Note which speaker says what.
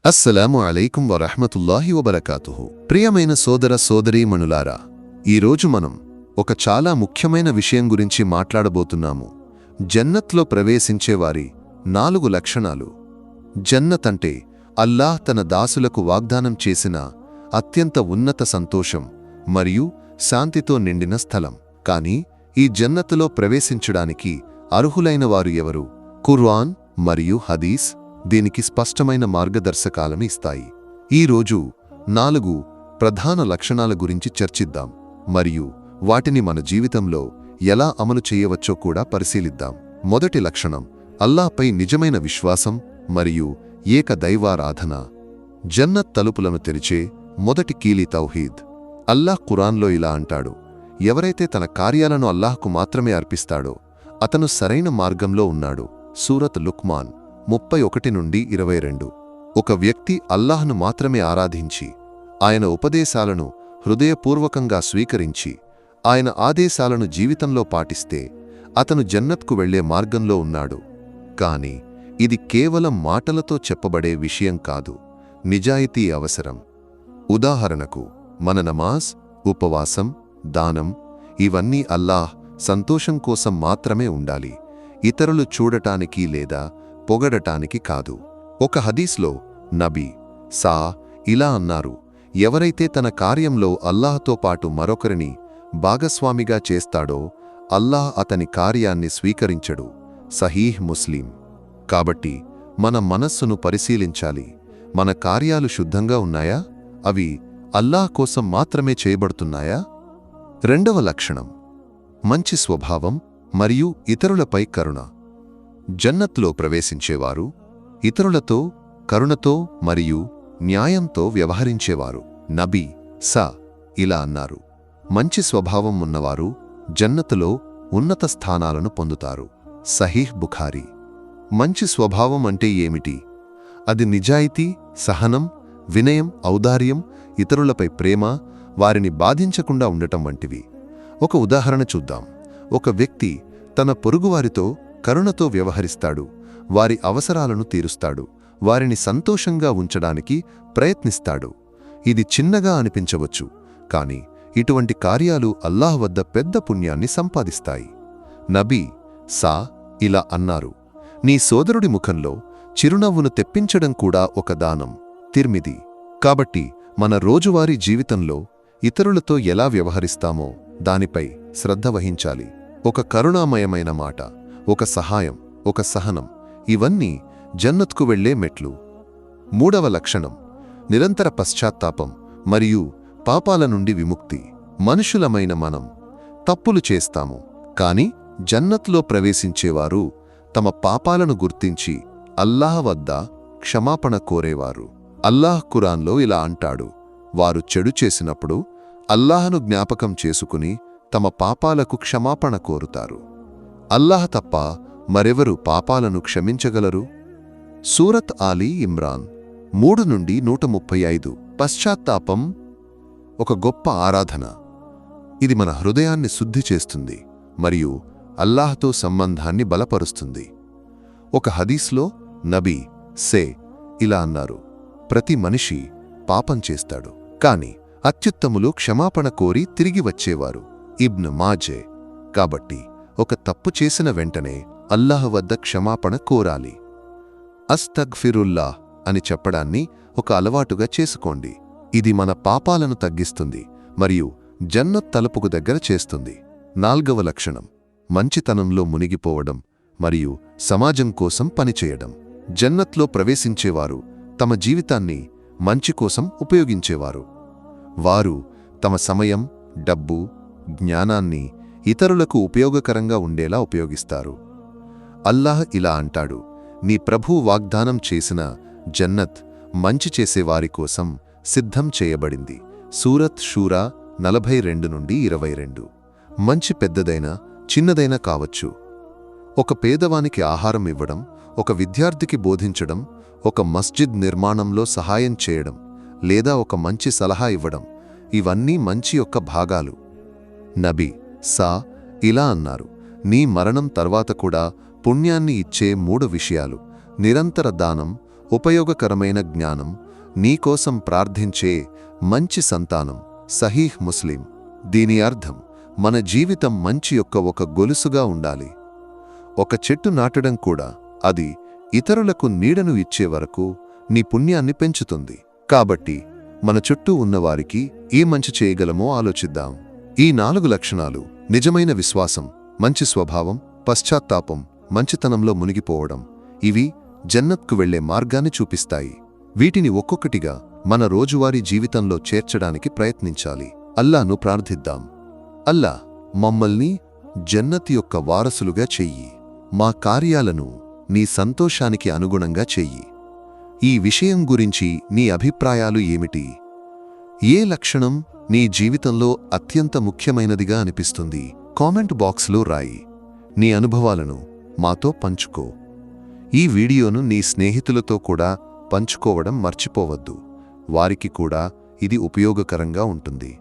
Speaker 1: అస్సలాము అలైకుం వరహ్మతుల్లాహి వబరకాతుహు. ప్రియమైన సోదర సోదరీమణులారా, ఈరోజు మనం ఒక చాలా ముఖ్యమైన విషయం గురించి మాట్లాడబోతున్నాము. జన్నత్లో ప్రవేశించేవారి 4 లక్షణాలు. జన్నత్ అంటే అల్లాహ్ తన దాసులకు వాగ్దానం చేసిన అత్యంత ఉన్నత సంతోషం మరియు శాంతితో నిండిన స్థలం. కాని ఈ జన్నత్తులో ప్రవేశించడానికి అర్హులైన వారు ఎవరు? ఖుర్ఆన్ మరియు హదీస్ దీనికి స్పష్టమైన మార్గదర్శకాలను ఇస్తాయి. ఈరోజు 4 ప్రధాన లక్షణాల గురించి చర్చిద్దాం మరియు వాటిని మన జీవితంలో ఎలా అమలు చేయవచ్చో కూడా పరిశీలిద్దాం. మొదటి లక్షణం అల్లాహ్పై నిజమైన విశ్వాసం మరియు ఏక దైవారాధన. జన్నత్ తలుపులను తెరిచే మొదటి కీలి తౌహీద్. అల్లాహ్ ఖురాన్లో ఇలా అంటాడు, ఎవరైతే తన కార్యాలను అల్లాహ్కు మాత్రమే అర్పిస్తాడో అతను సరైన మార్గంలో ఉన్నాడు. సూరత్ లుక్మాన్ 31-22. ఒక వ్యక్తి అల్లాహ్ను మాత్రమే ఆరాధించి ఆయన ఉపదేశాలను హృదయపూర్వకంగా స్వీకరించి ఆయన ఆదేశాలను జీవితంలో పాటిస్తే అతను జన్నత్కు వెళ్లే మార్గంలో ఉన్నాడు. కాని ఇది కేవలం మాటలతో చెప్పబడే విషయం కాదు, నిజాయితీ అవసరం. ఉదాహరణకు మన నమాజ్, ఉపవాసం, దానం ఇవన్నీ అల్లాహ్ సంతోషం కోసం మాత్రమే ఉండాలి, ఇతరులు చూడటానికి లేదా పొగడటానికి కాదు. ఒక హదీస్లో నబీ సా ఇలా అన్నారు, ఎవరైతే తన కార్యంలో అల్లాహ్తో పాటు మరొకరిని భాగస్వామిగా చేస్తాడో అల్లాహ్ అతని కార్యాన్ని స్వీకరించడు. సహీహ్ ముస్లిం. కాబట్టి మన మనస్సును పరిశీలించాలి. మన కార్యాలు శుద్ధంగా ఉన్నాయా? అవి అల్లాహ్ కోసం మాత్రమే చేయబడుతున్నాయా? రెండవ లక్షణం మంచి స్వభావం మరియు ఇతరులపై కరుణ. జన్నత్లో ప్రవేశించేవారు ఇతరులతో కరుణతో మరియు న్యాయంతో వ్యవహరించేవారు. నబీ సా ఇలా అన్నారు, మంచి స్వభావం ఉన్నవారు జన్నతులో ఉన్నత స్థానాలను పొందుతారు. సహీహ్ బుఖారీ. మంచి స్వభావం అంటే ఏమిటి? అది నిజాయితీ, సహనం, వినయం, ఔదార్యం, ఇతరులపై ప్రేమ, వారిని బాధించకుండా ఉండటం వంటివి. ఒక ఉదాహరణ చూద్దాం. ఒక వ్యక్తి తన పొరుగువారితో కరుణతో వ్యవహరిస్తాడు, వారి అవసరాలను తీరుస్తాడు, వారిని సంతోషంగా ఉంచడానికి ప్రయత్నిస్తాడు. ఇది చిన్నగా అనిపించవచ్చు, కాని ఇటువంటి కార్యాలు అల్లాహ్ వద్ద పెద్ద పుణ్యాన్ని సంపాదిస్తాయి. నబీ సా ఇలా అన్నారు, నీ సోదరుడి ముఖంలో చిరునవ్వును తెప్పించడం కూడా ఒక దానం. తిర్మిది. కాబట్టి మన రోజువారీ జీవితంలో ఇతరులతో ఎలా వ్యవహరిస్తామో దానిపై శ్రద్ధ వహించాలి. ఒక కరుణామయమైన మాట, ఒక సహాయం, ఒక సహనం ఇవన్నీ జన్నత్కు వెళ్లే మెట్లు. మూడవ లక్షణం నిరంతర పశ్చాత్తాపం మరియు పాపాల నుండి విముక్తి. మనుషులమైన మనం తప్పులు చేస్తాము, కాని జన్నత్లో ప్రవేశించేవారు తమ పాపాలను గుర్తించి అల్లాహ్ వద్ద క్షమాపణ కోరేవారు. అల్లాహ్ ఖురాన్లో ఇలా అంటాడు, వారు చెడు చేసినప్పుడు అల్లాహను జ్ఞాపకం చేసుకుని తమ పాపాలకు క్షమాపణ కోరుతారు. అల్లాహ్ తప్ప మరెవరు పాపాలను క్షమించగలరు? సూరత్ ఆలీ ఇమ్రాన్ 3-135. పశ్చాత్తాపం ఒక గొప్ప ఆరాధన. ఇది మన హృదయాన్ని శుద్ధి చేస్తుంది మరియు అల్లాహ్తో సంబంధాన్ని బలపరుస్తుంది. ఒక హదీస్లో నబీ సే ఇలా అన్నారు, ప్రతి మనిషి పాపం చేస్తాడు, కాని అత్యుత్తములు క్షమాపణ కోరి తిరిగి వచ్చేవారు. ఇబ్న్ మాజే. కాబట్టి ఒక తప్పు చేసిన వెంటనే అల్లాహ్ వద్ద క్షమాపణ కోరాలి. అస్తగ్ఫిరుల్లాహ్ అని చెప్పడాన్ని ఒక అలవాటుగా చేసుకోండి. ఇది మన పాపాలను తగ్గిస్తుంది మరియు జన్నత్ తలుపుకు దగ్గర చేస్తుంది. నాల్గవ లక్షణం మంచితనంలో మునిగిపోవడం మరియు సమాజం కోసం పనిచేయడం. జన్నత్లో ప్రవేశించేవారు తమ జీవితాన్ని మంచి కోసం ఉపయోగించేవారు. వారు తమ సమయం, డబ్బు, జ్ఞానాన్ని ఇతరులకు ఉపయోగకరంగా ఉండేలా ఉపయోగిస్తారు. అల్లాహ్ ఇలా అంటాడు, నీ ప్రభువు వాగ్దానం చేసిన జన్నత్ మంచి చేసేవారి కోసం సిద్ధం చేయబడింది. సూరత్ షూరా 42-22. మంచి పెద్దదైనా చిన్నదైనా కావచ్చు. ఒక పేదవానికి ఆహారం ఇవ్వడం, ఒక విద్యార్థికి బోధించడం, ఒక మస్జిద్ నిర్మాణంలో సహాయం చేయడం, లేదా ఒక మంచి సలహా ఇవ్వడం ఇవన్నీ మంచి యొక్క భాగాలు. నబీ సా ఇలా అన్నారు, నీ మరణం తర్వాత కూడా పుణ్యాన్ని ఇచ్చే 3 విషయాలు: నిరంతర దానం, ఉపయోగకరమైన జ్ఞానం, నీకోసం ప్రార్థించే మంచి సంతానం. సహీహ్ ముస్లిం. దీని అర్థం, మన జీవితం మంచి యొక్క ఒక గొలుసుగా ఉండాలి. ఒక చెట్టు నాటడం కూడా అది ఇతరులకు నీడను ఇచ్చే వరకు నీ పుణ్యాన్ని పెంచుతుంది. కాబట్టి మన చుట్టూ ఉన్నవారికి ఏ మంచి చేయగలమో ఆలోచిద్దాం. ఈ 4 లక్షణాలు నిజమైన విశ్వాసం, మంచి స్వభావం, పశ్చాత్తాపం, మంచితనంలో మునిగిపోవడం, ఇవి జన్నత్కు వెళ్లే మార్గాన్ని చూపిస్తాయి. వీటిని ఒక్కొక్కటిగా మన రోజువారీ జీవితంలో చేర్చడానికి ప్రయత్నించాలి. అల్లాను ప్రార్థిద్దాం. అల్లా, మమ్మల్ని జన్నత్ యొక్క వారసులుగా చెయ్యి. మా కార్యాలను నీ సంతోషానికి అనుగుణంగా చెయ్యి. ఈ విషయం గురించి నీ అభిప్రాయాలు ఏమిటి? ఏ లక్షణం నీ జీవితంలో అత్యంత ముఖ్యమైనదిగా అనిపిస్తుంది? కామెంట్ బాక్స్లో రాయి. నీ అనుభవాలను మాతో పంచుకో. ఈ వీడియోను నీ స్నేహితులతో కూడా పంచుకోవడం మర్చిపోవద్దు. వారికి కూడా ఇది ఉపయోగకరంగా ఉంటుంది.